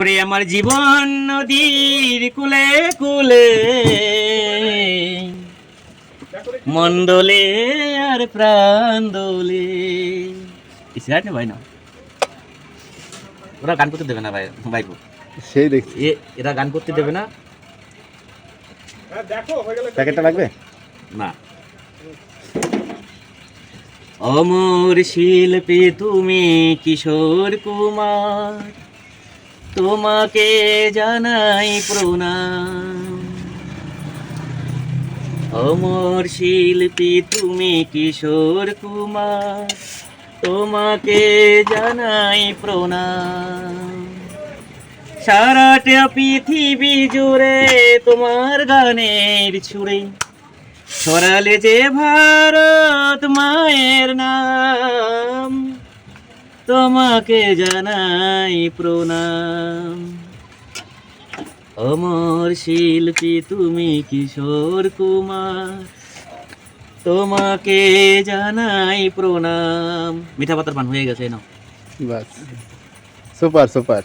ওরে আমার জীবন নদীর কুলে কুলে মন্ডলে আর প্রাণ দোলে ইসরাত ভাই না ওরা গান করতে দেবে না ভাই ভাইপো সেই দেখছি এরা গান করতে দেবে না প্যাকেটটা লাগবে না অমর শিল্পী তুমি কিশোর কুমার তোমাকে জানাই প্রণাম অমর শিল্পী তুমি কিশোর কুমার তোমাকে জানাই প্রণাম সারাটা পৃথিবী জুড়ে তোমার গানের ছুড়ে ছড়ালে যে ভারত মায়ের নাম তোমাকে জানাই প্রণাম অমর শিল্পী তুমি কিশোর কুমার তোমাকে জানাই প্রণাম মিঠা পাতার পান হয়ে গেছে না বাস সুপার সুপার